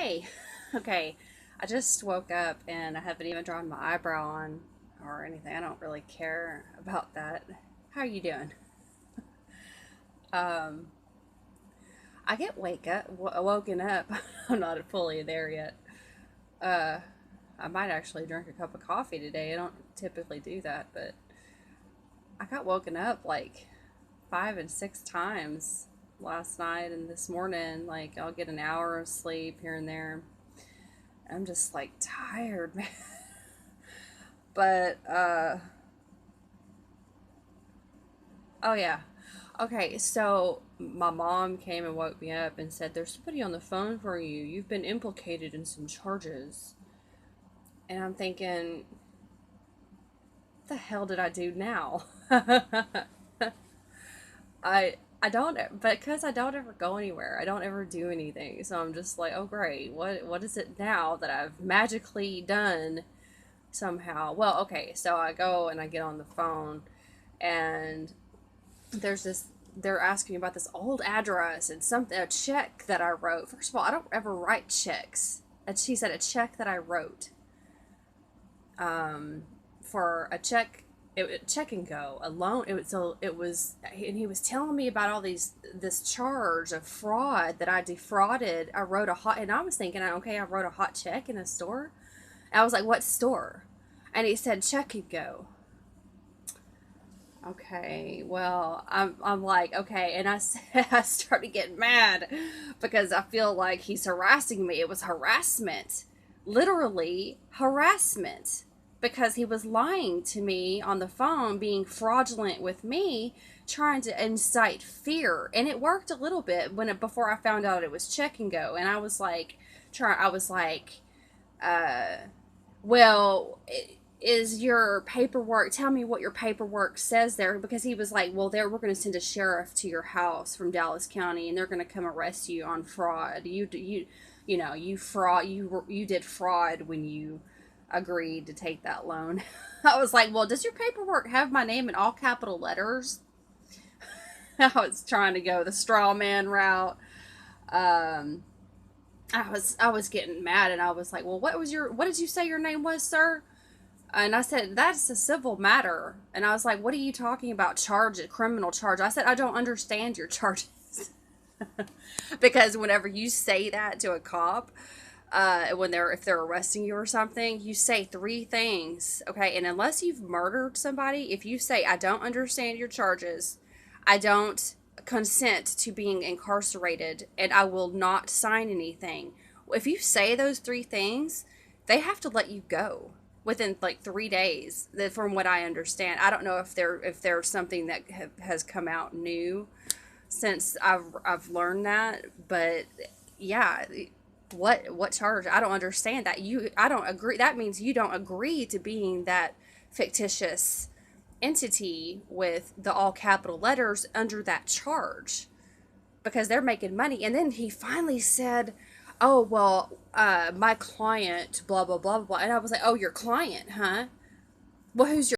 Hey, okay, I just woke up and I haven't even drawn my eyebrow on or anything. I don't really care about that. How are you doing? Um, I get woken up. I'm not fully there yet. Uh, I might actually drink a cup of coffee today. I don't typically do that, but I got woken up like 5 and 6 times last night and this morning. Like I'll get an hour of sleep here and there. I'm just like tired, man. But oh yeah. Okay, so my mom came and woke me up and said there's somebody on the phone for you. You've been implicated in some charges. And I'm thinking, what the hell did I do now? I don't, because I don't ever go anywhere. I don't ever do anything. So I'm just like, oh great. What is it now that I've magically done somehow? Well, okay, so I go and I get on the phone and there's this they're asking me about this old address and something a check that I wrote. First of all, I don't ever write checks. And she said a check that I wrote for a check and go a loan. It was and he was telling me about all this charge of fraud that I defrauded. I wrote a hot and I was thinking, okay, I wrote a hot check in a store. And I was like, what store? And he said check and go. Okay, well, I'm like, okay, and I said I started getting mad because I feel like he's harassing me. It was harassment, literally harassment, because he was lying to me on the phone, being fraudulent with me, trying to incite fear, and it worked a little bit before I found out it was check and go, and I was like, I was like, uh, well. Is your paperwork, tell me what your paperwork says there, because he was like, well, there, we're going to send a sheriff to your house from Dallas County and they're going to come arrest you on fraud. You did fraud when you agreed to take that loan. I was like, well, does your paperwork have my name in all capital letters? I was trying to go the straw man route. um I was getting mad and I was like, well, what did you say your name was, sir? And I said, that's a civil matter. And I was like, what are you talking about? Criminal charge. I said, I don't understand your charges. Because whenever you say that to a cop, if they're arresting you or something, you say three things. Okay. And unless you've murdered somebody, if you say, I don't understand your charges, I don't consent to being incarcerated, and I will not sign anything. If you say those three things, they have to let you go within like 3 days. From what I understand, I don't know if there's something that has come out new since I've learned that, but yeah. What charge? I don't understand that. I don't agree. That means you don't agree to being that fictitious entity with the all capital letters under that charge, because they're making money. And then he finally said, oh, well, my client, blah, blah, blah, blah. And I was like, oh, your client, huh? Well, who's your